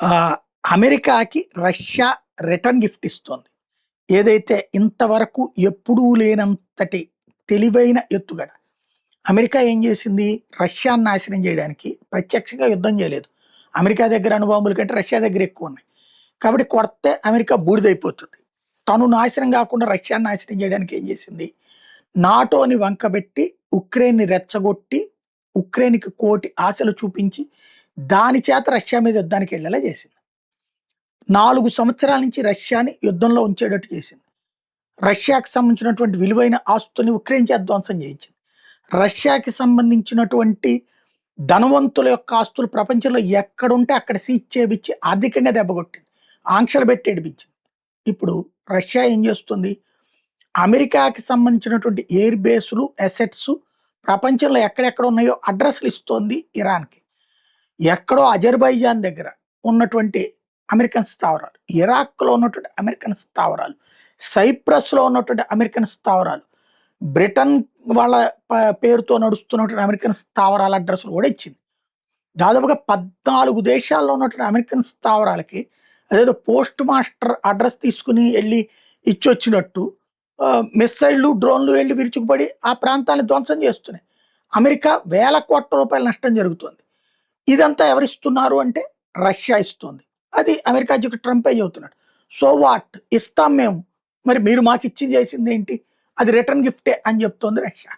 ఆహ్, అమెరికాకి Russia return gift ఇస్తోంది. ఏదైతే ఇంతవరకు ఎప్పుడూ లేనంతటి తెలివైన ఎత్తుగడ. అమెరికా ఏం చేసింది? రష్యాని నాశనం చేయడానికి ప్రత్యక్షంగా యుద్ధం చేయలేదు. అమెరికా దగ్గర అణుబాంబుల కంటే రష్యా దగ్గర ఎక్కువున్నాయి. కాబట్టి కొడితే అమెరికా బూడిదైపోతుంది. తను నాశనం కాకుండా రష్యాని నాశనం చేయడానికి ఏం చేసింది? నాటోని వంకబెట్టి, ఉక్రెయిన్‌ని రెచ్చగొట్టి, ఉక్రెయిన్‌కి కోటి ఆశలు చూపించి, దాని చేత రష్యా మీద యుద్ధానికెళ్ళేలా చేసింది. 4 సంవత్సరాల నుంచి రష్యాని యుద్ధంలో ఉంచేటట్టు చేసింది. రష్యాకి సంబంధించినటువంటి విలువైన ఆస్తుల్ని ఉక్రెయిన్ చేత ధ్వంసం చేయించింది. రష్యాకి సంబంధించినటువంటి ధనవంతుల యొక్క ఆస్తులు ప్రపంచంలో ఎక్కడుంటే అక్కడ సీజ్ చేపిచ్చి ఆర్థికంగా దెబ్బకొట్టింది. ఆంక్షలు పెట్టి ఏడిపించింది. ఇప్పుడు రష్యా ఏం చేస్తుంది? అమెరికాకి సంబంధించినటువంటి ఎయిర్ బేసులు, అసెట్స్ ప్రపంచంలో ఎక్కడెక్కడ ఉన్నాయో అడ్రస్‌లు ఇస్తోంది ఇరాన్‌కి. ఎక్కడో అజర్బైజాన్ దగ్గర ఉన్నటువంటి అమెరికన్ స్థావరాలు, ఇరాక్‌లో ఉన్నటువంటి అమెరికన్ స్థావరాలు, సైప్రస్‌లో ఉన్నటువంటి అమెరికన్ స్థావరాలు, బ్రిటన్ వాళ్ళ పేరుతో నడుస్తున్నటువంటి అమెరికన్ స్థావరాల అడ్రస్‌లు కూడా ఇచ్చింది. దాదాపుగా 14 దేశాల్లో ఉన్నటువంటి అమెరికన్ స్థావరాలకి అదేదో పోస్ట్ మాస్టర్ అడ్రస్ తీసుకొని ఎళ్లి ఇచ్చొచ్చినట్టు మిస్సైళ్ళు, డ్రోన్‌లు ఎళ్లి విరుచుకుపడి ఆ ప్రాంతాన్ని ధ్వంసం చేస్తున్నాయి. అమెరికా వేల కోట్ల రూపాయల నష్టం జరుగుతోంది. ఇదంతా ఎవరిస్తున్నారు అంటే రష్యా ఇస్తోంది. అది అమెరికా అధ్యక్షుడు ట్రంపే చెబుతున్నాడు. So what? ఇస్తాం మేము. మరి మీరు మాకిచ్చి చేసిందేంటి? అది రిటర్న్ గిఫ్టే అని చెప్తోంది రష్యా.